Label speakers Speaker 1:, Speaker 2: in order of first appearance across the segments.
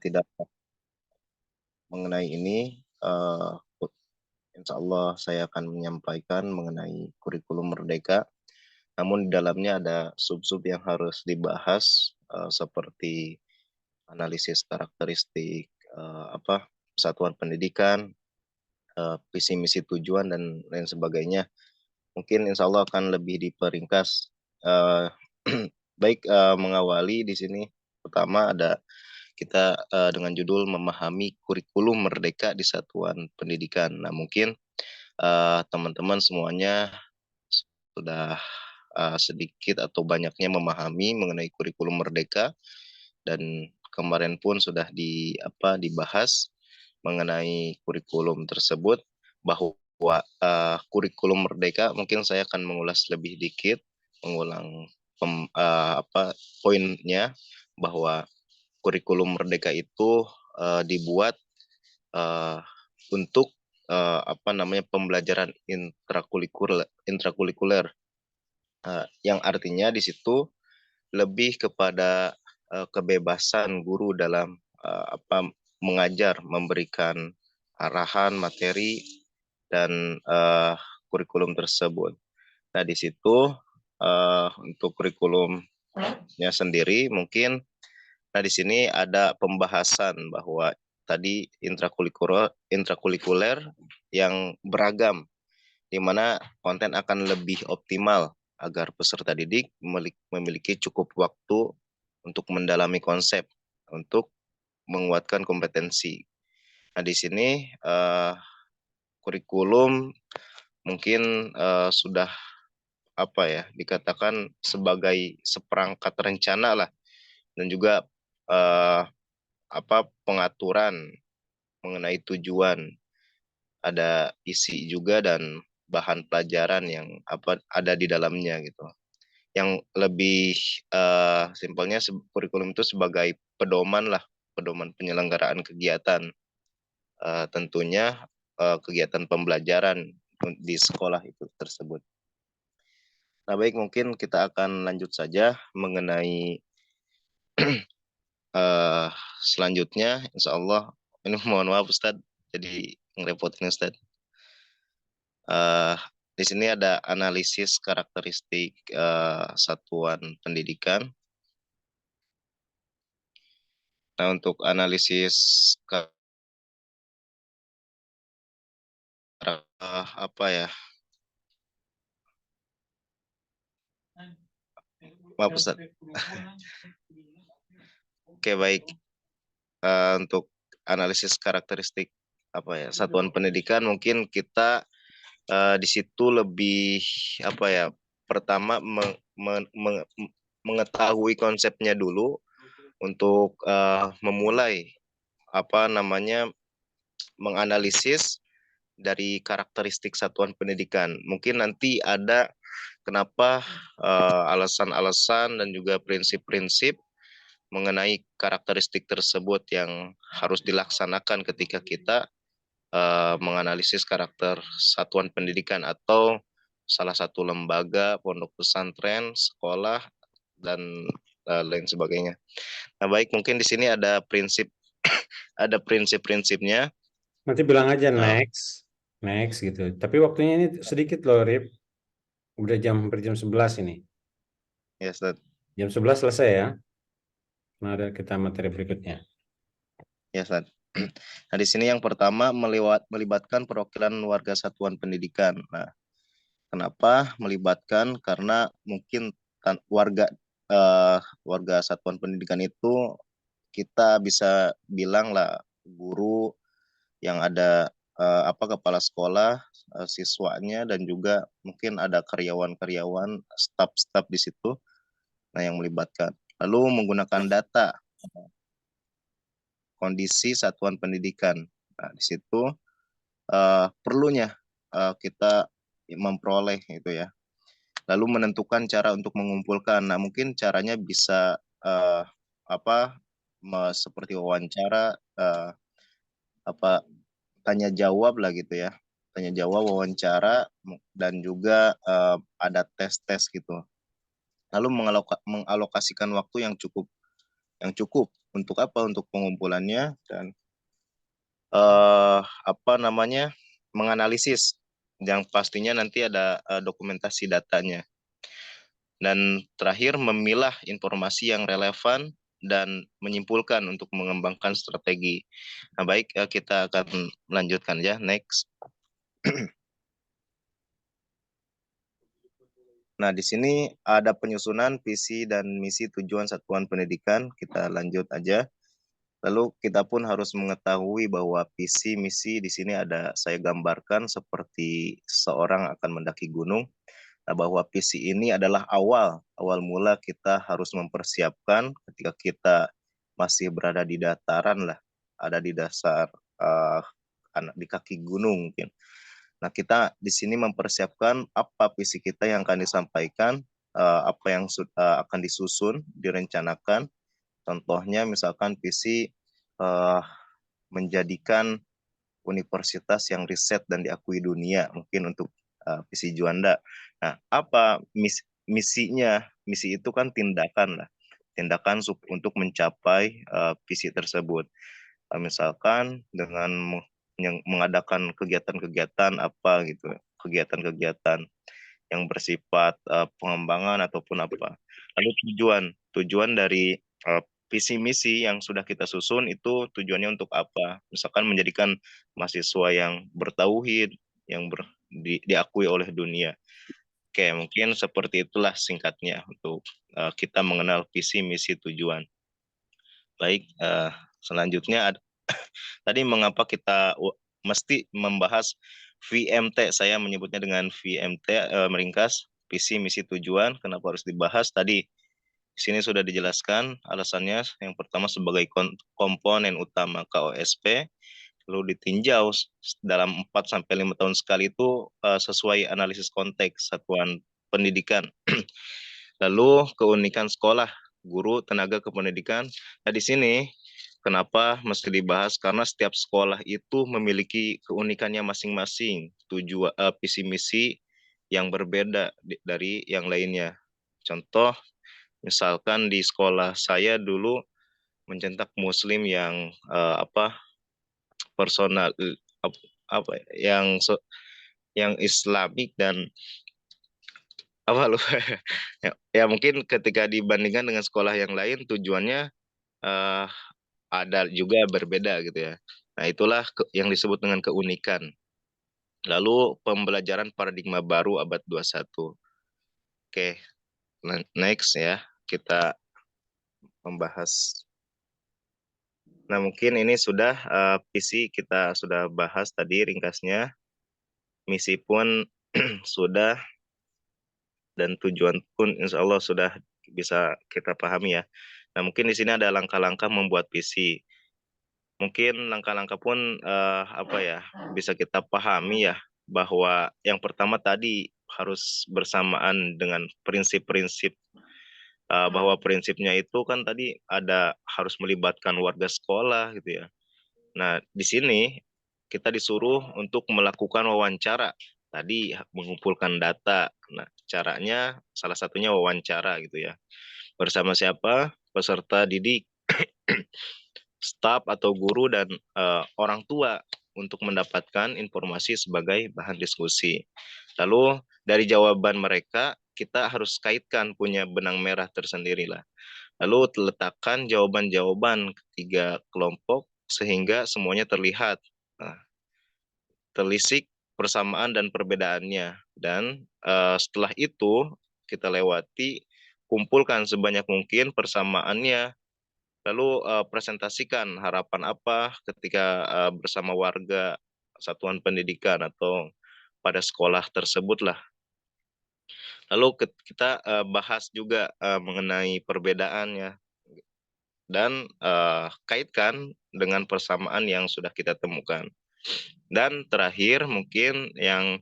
Speaker 1: tidak mengenai ini. eh, Insya Allah saya akan menyampaikan mengenai kurikulum Merdeka. Namun di dalamnya ada sub-sub yang harus dibahas, seperti analisis karakteristik satuan pendidikan, visi misi tujuan dan lain sebagainya. Mungkin insya Allah akan lebih diperingkas. Eh, Baik, mengawali di sini pertama ada kita dengan judul memahami kurikulum merdeka di satuan pendidikan. Nah, mungkin teman-teman semuanya sudah sedikit atau banyaknya memahami mengenai kurikulum merdeka, dan kemarin pun sudah dibahas mengenai kurikulum tersebut, bahwa kurikulum merdeka mungkin saya akan mengulas lebih dikit, mengulang poinnya, bahwa kurikulum merdeka itu dibuat uh, untuk pembelajaran intrakurikuler, yang artinya di situ lebih kepada kebebasan guru dalam mengajar, memberikan arahan materi dan kurikulum tersebut. Nah, di situ untuk kurikulumnya sendiri mungkin, nah di sini ada pembahasan bahwa tadi intrakurikuler yang beragam, di mana konten akan lebih optimal agar peserta didik memiliki cukup waktu untuk mendalami konsep, untuk menguatkan kompetensi. Nah, di sini kurikulum mungkin sudah dikatakan sebagai seperangkat rencana lah, dan juga eh, pengaturan mengenai tujuan, ada isi juga dan bahan pelajaran yang ada di dalamnya gitu. Yang lebih simpelnya kurikulum itu sebagai pedoman lah, pedoman penyelenggaraan kegiatan, tentunya kegiatan pembelajaran di sekolah itu tersebut. Nah, baik, mungkin kita akan lanjut saja mengenai selanjutnya, insya Allah. Ini mohon maaf Ustadz, jadi ngerepotin Ustadz. Uh, di sini ada analisis karakteristik satuan pendidikan. Nah, untuk analisis apa ya? Maaf Ustaz. Oke, baik. Untuk analisis karakteristik satuan pendidikan, mungkin kita di situ lebih pertama mengetahui konsepnya dulu untuk memulai menganalisis dari karakteristik satuan pendidikan. Mungkin nanti ada kenapa alasan-alasan dan juga prinsip-prinsip mengenai karakteristik tersebut yang harus dilaksanakan ketika kita menganalisis karakter satuan pendidikan atau salah satu lembaga, pondok pesantren, sekolah, dan lain sebagainya. Nah, baik, mungkin di sini ada ada prinsip-prinsipnya.
Speaker 2: Nanti bilang aja next gitu. Tapi waktunya ini sedikit loh, Rip. Udah hampir jam 11 ini.
Speaker 1: Ya, Ustaz.
Speaker 2: Jam 11 selesai ya. Nah, ada kita materi berikutnya.
Speaker 1: Ya, Ustaz. Nah, di sini yang pertama melibatkan perwakilan warga satuan pendidikan. Nah, kenapa melibatkan? Karena mungkin warga satuan pendidikan itu kita bisa bilang lah guru yang ada, kepala sekolah, siswanya, dan juga mungkin ada karyawan-karyawan, staf-staf di situ. Nah, yang melibatkan. Lalu menggunakan data kondisi satuan pendidikan. Nah, di situ perlunya kita memperoleh itu ya. Lalu menentukan cara untuk mengumpulkan. Nah, mungkin caranya bisa seperti wawancara, tanya jawab lah gitu ya. Tanya jawab, wawancara, dan juga ada tes-tes gitu. Lalu mengalokasikan waktu yang cukup untuk apa? Untuk pengumpulannya dan apa namanya, menganalisis yang pastinya nanti ada dokumentasi datanya. Dan terakhir memilah informasi yang relevan dan menyimpulkan untuk mengembangkan strategi. Nah, baik, kita akan melanjutkan ya, next. Nah, di sini ada penyusunan visi dan misi tujuan satuan pendidikan. Kita lanjut aja. Lalu kita pun harus mengetahui bahwa visi misi di sini ada saya gambarkan seperti seorang akan mendaki gunung. Nah, bahwa visi ini adalah awal mula kita harus mempersiapkan ketika kita masih berada di dataran lah, ada di dasar uh, di kaki gunung mungkin. Nah, kita di sini mempersiapkan apa visi kita yang akan disampaikan, apa yang akan disusun, direncanakan. Contohnya misalkan visi uh, menjadikan universitas yang riset dan diakui dunia, mungkin untuk visi Juanda. Nah, apa misinya? Misi itu kan tindakan lah, tindakan untuk mencapai visi tersebut. Misalkan dengan mengadakan kegiatan-kegiatan apa gitu, kegiatan-kegiatan yang bersifat pengembangan ataupun apa. Lalu tujuan dari visi misi yang sudah kita susun itu tujuannya untuk apa? Misalkan menjadikan mahasiswa yang bertauhid, yang diakui oleh dunia. Oke, mungkin seperti itulah singkatnya untuk kita mengenal visi misi tujuan. Baik, selanjutnya tadi mengapa kita mesti membahas VMT? Saya menyebutnya dengan VMT, meringkas visi misi tujuan. Kenapa harus dibahas? Tadi di sini sudah dijelaskan alasannya. Yang pertama sebagai komponen utama KOSP, lalu ditinjau dalam 4 sampai 5 tahun sekali itu sesuai analisis konteks satuan pendidikan. Lalu keunikan sekolah, guru, tenaga kependidikan. Nah, di sini kenapa mesti dibahas? Karena setiap sekolah itu memiliki keunikannya masing-masing, tujuan visi misi yang berbeda dari yang lainnya. Contoh, misalkan di sekolah saya dulu mencetak muslim yang personal, apa yang Islamik dan apa lu ya, ya mungkin ketika dibandingkan dengan sekolah yang lain tujuannya eh, ada juga berbeda gitu ya. Nah, itulah yang disebut dengan keunikan. Lalu pembelajaran paradigma baru abad 21. Oke, next ya. Kita membahas. Nah, mungkin ini sudah visi kita sudah bahas tadi ringkasnya. Misi pun sudah dan tujuan pun insya Allah sudah bisa kita pahami ya. Nah, mungkin di sini ada langkah-langkah membuat visi. Mungkin langkah-langkah pun apa ya, bisa kita pahami ya, bahwa yang pertama tadi harus bersamaan dengan prinsip-prinsip, bahwa prinsipnya itu kan tadi ada harus melibatkan warga sekolah gitu ya. Nah, di sini kita disuruh untuk melakukan wawancara, tadi mengumpulkan data. Nah, caranya salah satunya wawancara gitu ya. Bersama siapa? Peserta didik, staf atau guru dan orang tua untuk mendapatkan informasi sebagai bahan diskusi. Lalu dari jawaban mereka kita harus kaitkan, punya benang merah tersendiri lah. Lalu letakkan jawaban-jawaban ketiga kelompok sehingga semuanya terlihat. Nah, telisik persamaan dan perbedaannya. Dan setelah itu kita lewati, kumpulkan sebanyak mungkin persamaannya. Lalu presentasikan harapan apa ketika bersama warga satuan pendidikan atau pada sekolah tersebut lah. Lalu kita bahas juga mengenai perbedaannya dan kaitkan dengan persamaan yang sudah kita temukan. Dan terakhir mungkin yang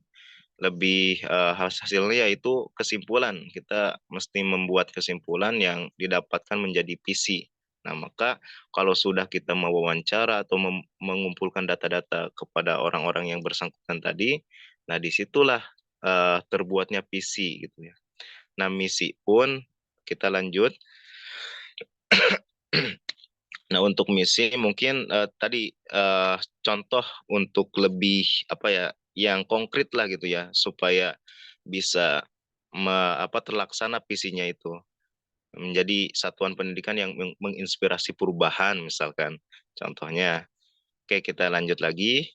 Speaker 1: lebih hasilnya yaitu kesimpulan. Kita mesti membuat kesimpulan yang didapatkan menjadi visi. Nah, maka kalau sudah kita mewawancara atau mengumpulkan data-data kepada orang-orang yang bersangkutan tadi, nah disitulah terbuatnya visi gitu ya. Nah, misi pun kita lanjut. Nah, untuk misi mungkin tadi contoh untuk lebih apa ya, yang konkret lah gitu ya, supaya bisa terlaksana visinya itu menjadi satuan pendidikan yang menginspirasi perubahan misalkan. Contohnya, oke kita lanjut lagi.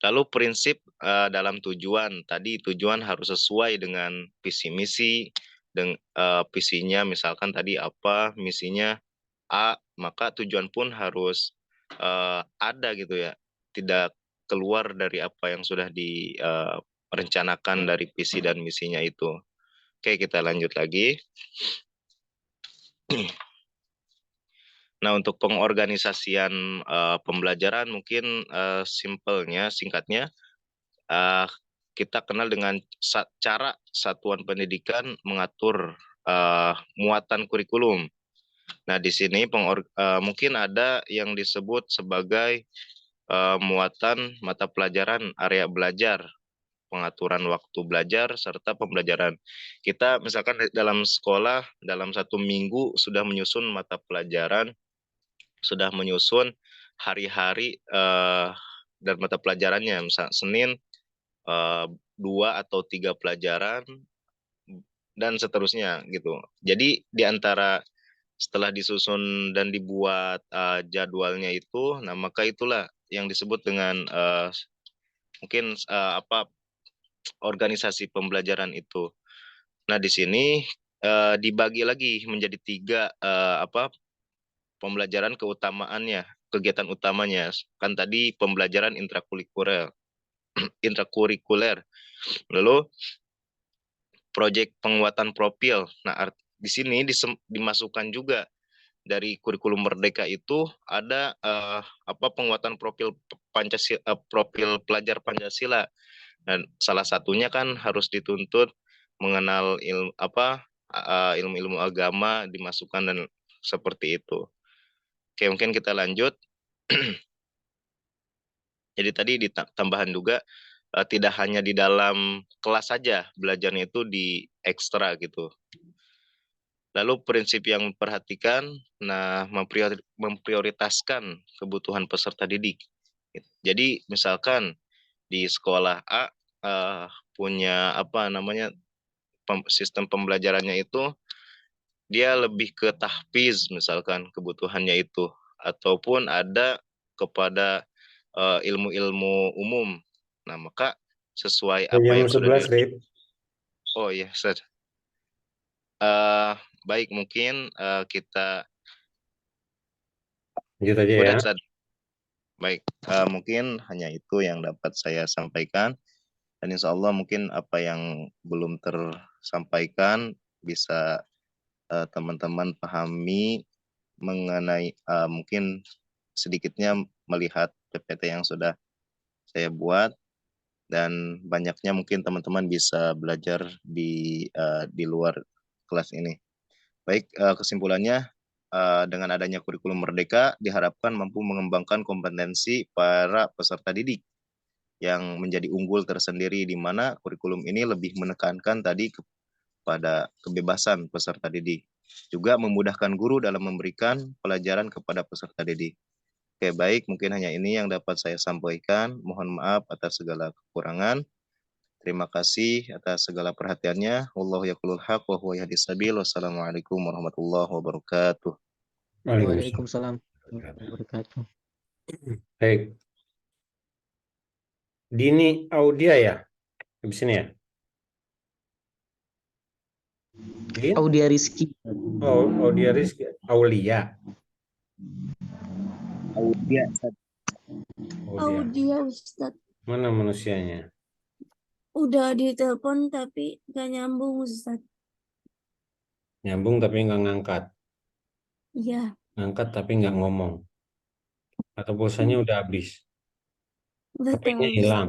Speaker 1: Lalu prinsip dalam tujuan, tadi tujuan harus sesuai dengan visi misi, dengan visinya misalkan tadi apa, misinya A, maka tujuan pun harus ada gitu ya, tidak keluar dari apa yang sudah direncanakan dari visi dan misinya itu. Oke, kita lanjut lagi. Nah, untuk pengorganisasian pembelajaran mungkin simpelnya, singkatnya, uh, kita kenal dengan cara satuan pendidikan mengatur muatan kurikulum. Nah, di sini mungkin ada yang disebut sebagai muatan mata pelajaran area belajar, pengaturan waktu belajar, serta pembelajaran. Kita misalkan dalam sekolah, dalam 1 minggu sudah menyusun mata pelajaran, sudah menyusun hari-hari dan mata pelajarannya. Misal Senin 2 atau 3 pelajaran dan seterusnya gitu. Jadi di antara setelah disusun dan dibuat jadwalnya itu, nah maka itulah yang disebut dengan mungkin organisasi pembelajaran itu. Nah di sini dibagi lagi menjadi 3 pembelajaran keutamaannya, kegiatan utamanya. Kan tadi pembelajaran intrakurikuler, intrakurikuler. Lalu proyek penguatan profil. Nah, di sini dimasukkan juga dari kurikulum Merdeka itu ada penguatan profil Pancasila, profil pelajar Pancasila. Dan salah satunya kan harus dituntut mengenal ilmu-ilmu agama dimasukkan dan seperti itu. Oke, mungkin kita lanjut. Jadi tadi tambahan juga tidak hanya di dalam kelas saja belajarnya itu di ekstra gitu. Lalu prinsip yang diperhatikan, nah memprioritaskan kebutuhan peserta didik. Jadi misalkan di sekolah A punya sistem pembelajarannya itu dia lebih ke tahfiz misalkan kebutuhannya itu, ataupun ada kepada ilmu-ilmu umum. Nah, maka sesuai apa
Speaker 2: Jam
Speaker 1: yang sudah
Speaker 2: 11, Rip.
Speaker 1: Oh iya, baik mungkin kita
Speaker 2: Lanjut aja ya.
Speaker 1: udah Ustaz. Baik, mungkin hanya itu yang dapat saya sampaikan. Dan insya Allah mungkin apa yang belum tersampaikan bisa teman-teman pahami mengenai mungkin sedikitnya melihat PPT yang sudah saya buat, dan banyaknya mungkin teman-teman bisa belajar di luar kelas ini. Baik, kesimpulannya dengan adanya kurikulum Merdeka diharapkan mampu mengembangkan kompetensi para peserta didik yang menjadi unggul tersendiri, di mana kurikulum ini lebih menekankan tadi kepada kebebasan peserta didik, juga memudahkan guru dalam memberikan pelajaran kepada peserta didik. Oke, baik, mungkin hanya ini yang dapat saya sampaikan. Mohon maaf atas segala kekurangan. Terima kasih atas segala perhatiannya. Wallahu yaqulul haq wa huwa yahdis sabil. Wassalamualaikum warahmatullahi wabarakatuh.
Speaker 2: Waalaikumsalam.
Speaker 3: Waalaikumsalam warahmatullahi wabarakatuh.
Speaker 2: Baik. Dini Audia ya? Di sini ya? Din?
Speaker 3: Audia Rizky.
Speaker 2: Oh, Audia Rizky. Aulia.
Speaker 1: Audia.
Speaker 2: Audia.
Speaker 4: Audia Ustadz.
Speaker 2: Mana manusianya?
Speaker 4: Udah ditelepon tapi gak nyambung Ustadz.
Speaker 2: Nyambung tapi nggak ngangkat.
Speaker 4: Iya.
Speaker 2: Ngangkat tapi nggak ngomong. Atau pulsanya udah habis.
Speaker 4: Udah
Speaker 2: HP-nya
Speaker 4: tahu
Speaker 2: hilang.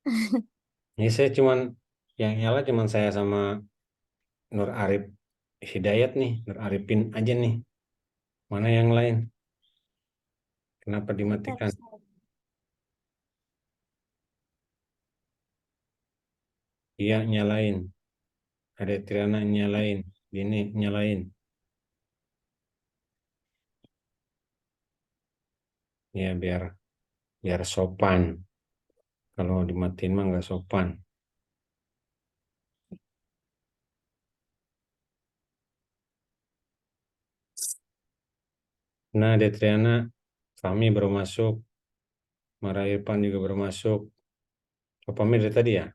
Speaker 4: Ustadz.
Speaker 2: Ini saya cuman yang nyala cuman saya sama Nur Arif Hidayat nih, Nur Arifin aja nih. Mana yang lain? Kenapa
Speaker 4: Bentar,
Speaker 2: dimatikan?
Speaker 4: Ustadz.
Speaker 2: Iya nyalain. Ada Triana nyalain. Ini nyalain. Ya biar sopan. Kalau dimatiin mah nggak sopan. Nah, Detriana, Fahmi baru masuk, Mara Irfan juga baru masuk. Oh, Fahmi dari tadi ya?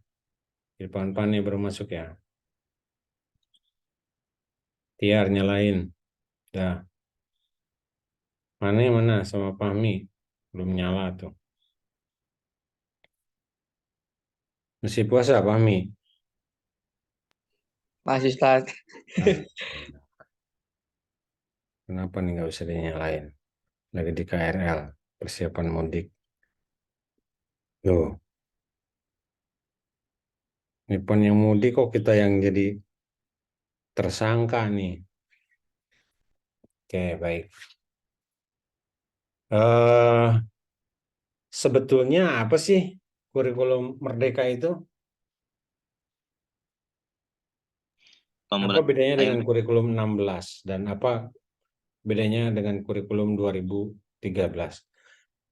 Speaker 2: Irfan Pani baru masuk ya? Tiar nyalain. Dah. Mana yang mana sama Fahmi? Belum nyala tuh. Masih puasa Fahmi?
Speaker 3: Masih Ustaz.
Speaker 2: Ah, kenapa nih nggak bisa dinyalain? Lagi di KRL, persiapan mudik. Loh, Irfan yang mudik kok kita yang jadi tersangka nih. Oke, baik. Sebetulnya apa sih kurikulum Merdeka itu? Apa bedanya dengan kurikulum 16 dan apa bedanya dengan kurikulum 2013?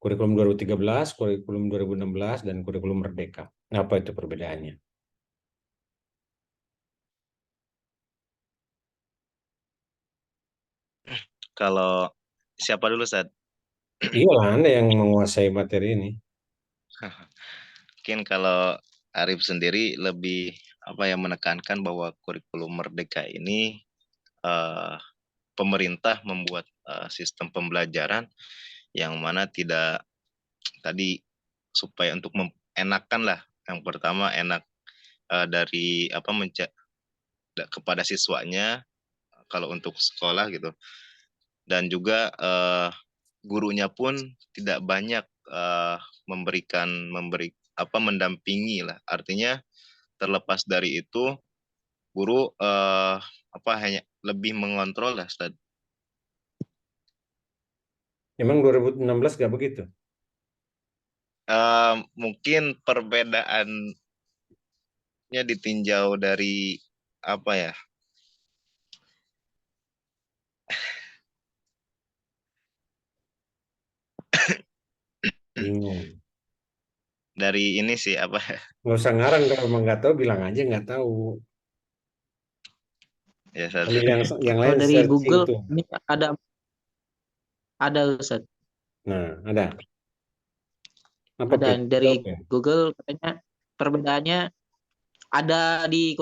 Speaker 2: Kurikulum 2013, kurikulum 2016, dan kurikulum Merdeka. Apa itu perbedaannya?
Speaker 1: Kalau siapa dulu, Ustaz?
Speaker 2: Iyalah, Anda yang menguasai materi ini.
Speaker 1: Mungkin kalau Arif sendiri lebih menekankan bahwa kurikulum Merdeka ini pemerintah membuat sistem pembelajaran yang mana tidak tadi supaya untuk enakan lah. Yang pertama enak dari kepada siswanya kalau untuk sekolah gitu. Dan juga gurunya pun tidak banyak mendampingi lah. Artinya terlepas dari itu guru hanya lebih mengontrol lah, Ustaz.
Speaker 2: Emang 2016 nggak begitu?
Speaker 1: Mungkin perbedaannya ditinjau dari apa ya?
Speaker 2: Bingung.
Speaker 1: Dari ini sih
Speaker 2: Nggak usah ngarang, kalau emang nggak tahu bilang aja nggak tahu.
Speaker 1: ya, Ustaz.
Speaker 2: Ambil yang
Speaker 3: Kalau
Speaker 2: lain
Speaker 3: dari
Speaker 2: searching
Speaker 3: Google
Speaker 2: tuh.
Speaker 3: ini ada Ustaz.
Speaker 2: Nah, ada. Apa
Speaker 3: Ada
Speaker 2: tuh?
Speaker 3: dari
Speaker 2: Oke.
Speaker 3: Google katanya perbedaannya ada di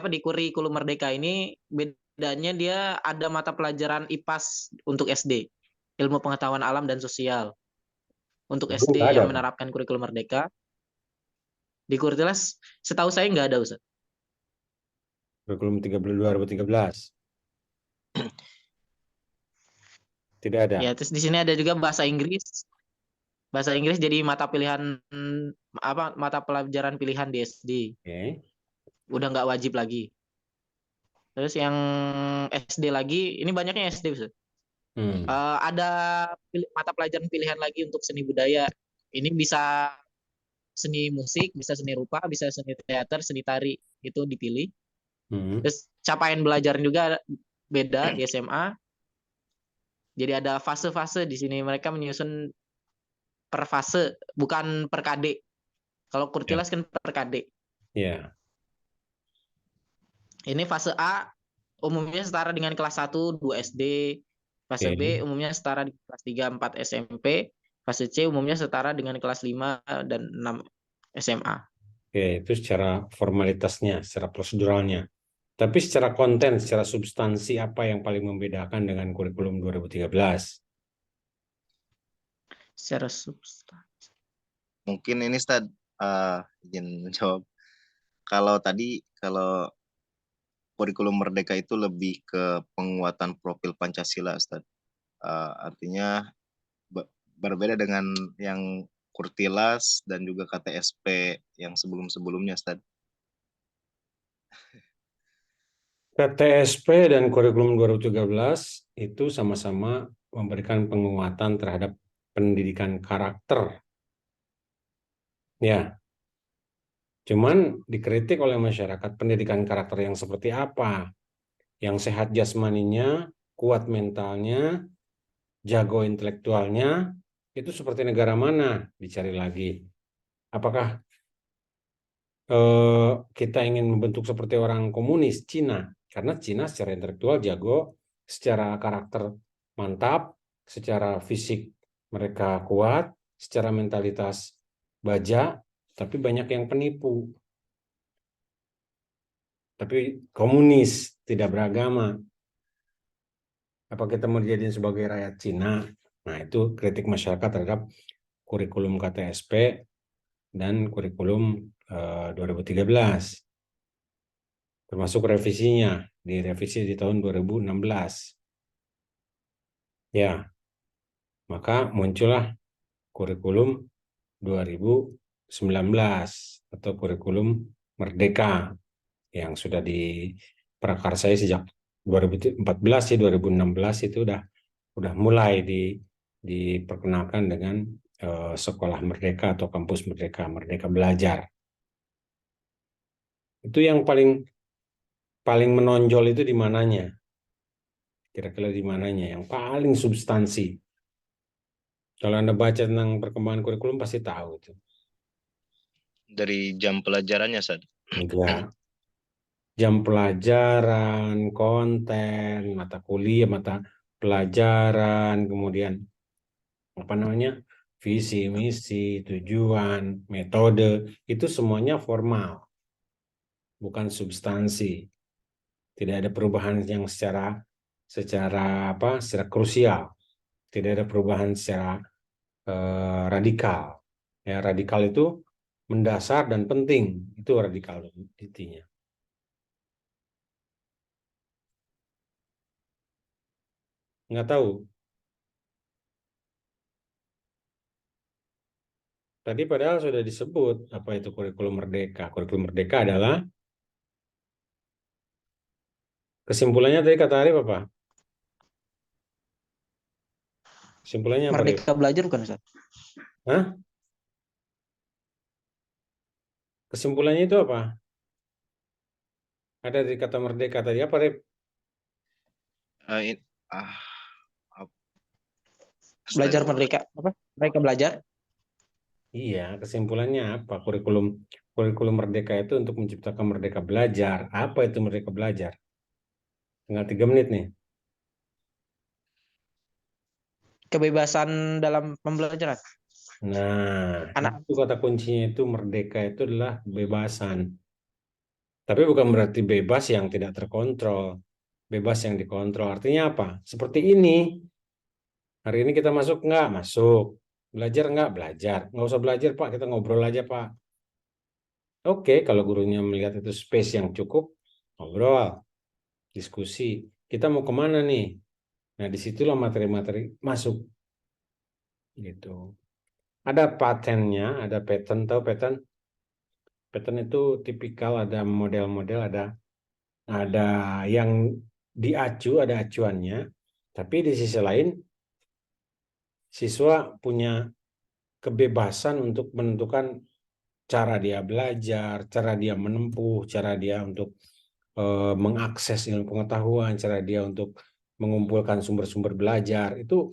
Speaker 3: di kurikulum Merdeka ini, bedanya dia ada mata pelajaran IPAS untuk SD, ilmu pengetahuan alam dan sosial. Untuk
Speaker 2: Dulu nggak
Speaker 3: SD
Speaker 2: ada,
Speaker 3: yang
Speaker 2: Pak.
Speaker 3: menerapkan kurikulum Merdeka, di Kurtilas setahu saya nggak ada Ustaz.
Speaker 2: Kurikulum 2013. Tidak ada.
Speaker 3: Ya, terus di sini ada juga bahasa Inggris. Bahasa Inggris jadi mata pilihan mata pelajaran pilihan di SD.
Speaker 2: Oke.
Speaker 3: Udah nggak wajib lagi. Terus yang SD lagi, ini banyaknya SD Ustaz. Ada mata pelajaran pilihan lagi untuk seni budaya. Ini bisa seni musik, bisa seni rupa, bisa seni teater, seni tari, itu dipilih. Terus capaian belajar juga beda di SMA. Jadi ada fase-fase di sini, mereka menyusun per fase, bukan per KD. Kalau Kurtilas kan per KD.
Speaker 2: Iya.
Speaker 3: Ini fase A umumnya setara dengan kelas 1, 2 SD. Fase B umumnya setara di kelas 3, 4 SMP. Fase C umumnya setara dengan kelas 5 dan 6 SMA.
Speaker 2: Oke, itu secara formalitasnya, secara proseduralnya. Tapi secara konten, secara substansi apa yang paling membedakan dengan kurikulum 2013?
Speaker 3: Secara substansi.
Speaker 1: Mungkin ini Ustaz izin menjawab. Kalau kurikulum Merdeka itu lebih ke penguatan profil Pancasila, Ustaz. Artinya berbeda dengan yang Kurtilas dan juga KTSP yang sebelum-sebelumnya, Ustaz.
Speaker 2: KTSP dan kurikulum 2013 itu sama-sama memberikan penguatan terhadap pendidikan karakter. Ya. Cuman dikritik oleh masyarakat pendidikan karakter yang seperti apa? Yang sehat jasmaninya, kuat mentalnya, jago intelektualnya, itu seperti negara mana? Dicari lagi. Apakah kita ingin membentuk seperti orang komunis Cina? Karena Cina secara intelektual jago, secara karakter mantap, secara fisik mereka kuat, secara mentalitas baja, tapi banyak yang penipu. Tapi komunis, tidak beragama. Apa kita mau dijadiin sebagai rakyat Cina? Nah, itu kritik masyarakat terhadap kurikulum KTSP dan kurikulum 2013. Termasuk revisinya, direvisi di tahun 2016. Ya, maka muncullah kurikulum 2019 atau kurikulum Merdeka yang sudah diprakarsai sejak 2014 sih, 2016 itu udah mulai diperkenalkan dengan sekolah merdeka atau kampus merdeka, merdeka belajar. Itu yang paling menonjol itu di mananya? Kira-kira di mananya yang paling substansi? Kalau Anda baca tentang perkembangan kurikulum pasti tahu itu.
Speaker 1: Dari jam pelajarannya, Sad?
Speaker 2: Enggak. Jam pelajaran, konten, mata kuliah, mata pelajaran, kemudian visi, misi, tujuan, metode, itu semuanya formal, bukan substansi. Tidak ada perubahan yang secara krusial. Tidak ada perubahan secara radikal. Ya, radikal itu mendasar dan penting, itu radikal intinya. Nggak tahu. Tadi padahal sudah disebut apa itu kurikulum merdeka. Kurikulum merdeka adalah kesimpulannya tadi kata Arif apa? Kesimpulannya apa, Arif?
Speaker 3: Merdeka belajar bukan, Ustaz?
Speaker 2: Hah? Kesimpulannya itu apa? Ada di kata merdeka tadi apa, Arif?
Speaker 3: Belajar merdeka apa? Mereka belajar.
Speaker 2: Iya, kesimpulannya apa? Kurikulum merdeka itu untuk menciptakan merdeka belajar. Apa itu merdeka belajar? Tinggal 3 menit nih.
Speaker 3: Kebebasan dalam pembelajaran.
Speaker 2: Nah, itu kata kuncinya itu merdeka itu adalah kebebasan. Tapi bukan berarti bebas yang tidak terkontrol. Bebas yang dikontrol. Artinya apa? Seperti ini. Hari ini kita masuk nggak? Masuk. Belajar nggak? Belajar. Nggak usah belajar, Pak. Kita ngobrol aja, Pak. Oke, kalau gurunya melihat itu space yang cukup, ngobrol, diskusi. Kita mau kemana nih? Nah, disitulah materi-materi masuk. Gitu. Ada pattern-nya, ada pattern. Tahu pattern? Pattern itu tipikal, ada model-model, ada yang diacu, ada acuannya. Tapi di sisi lain, siswa punya kebebasan untuk menentukan cara dia belajar, cara dia menempuh, cara dia untuk mengakses ilmu pengetahuan, cara dia untuk mengumpulkan sumber-sumber belajar. Itu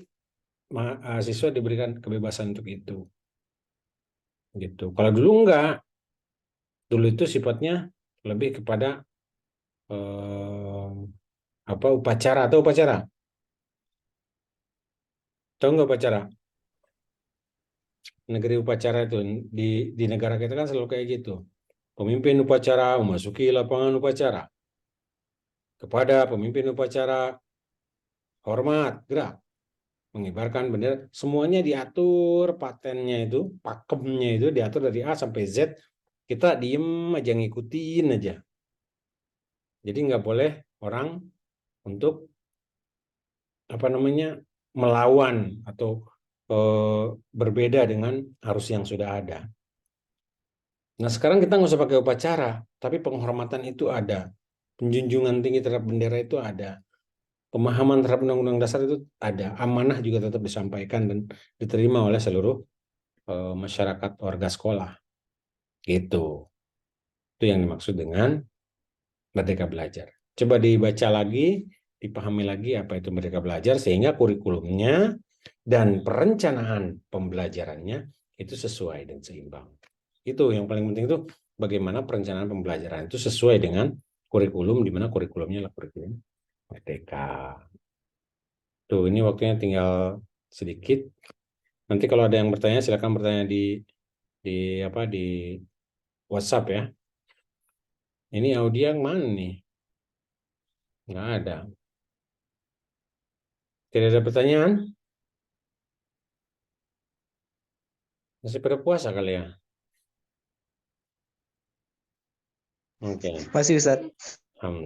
Speaker 2: siswa diberikan kebebasan untuk itu. Gitu. Kalau dulu enggak. Dulu itu sifatnya lebih kepada upacara atau upacara. Tahu nggak upacara? Negeri upacara itu di negara kita kan selalu kayak gitu. Pemimpin upacara memasuki lapangan upacara. Kepada pemimpin upacara hormat, gerak, mengibarkan bendera. Semuanya diatur, patennya itu, pakemnya itu diatur dari A sampai Z. Kita diem aja, ngikutin aja. Jadi nggak boleh orang untuk melawan atau berbeda dengan arus yang sudah ada. Nah, sekarang kita nggak usah pakai upacara, tapi penghormatan itu ada. Penjunjungan tinggi terhadap bendera itu ada. Pemahaman terhadap undang-undang dasar itu ada. Amanah juga tetap disampaikan dan diterima oleh seluruh masyarakat warga sekolah. Gitu. Itu yang dimaksud dengan merdeka belajar. Coba dibaca lagi, dipahami lagi apa itu merdeka belajar, sehingga kurikulumnya Dan perencanaan pembelajarannya itu sesuai dan seimbang. Itu yang paling penting, itu bagaimana perencanaan pembelajaran itu sesuai dengan kurikulum, di mana kurikulumnya adalah kurikulum Merdeka. Tuh, ini waktunya tinggal sedikit. Nanti kalau ada yang bertanya, silakan bertanya di WhatsApp ya. Ini Audia yang mana nih? Nggak ada. Tidak ada pertanyaan? Masih pada puasa kali ya? Oke.
Speaker 3: Masih Ustaz.
Speaker 2: Alhamdulillah.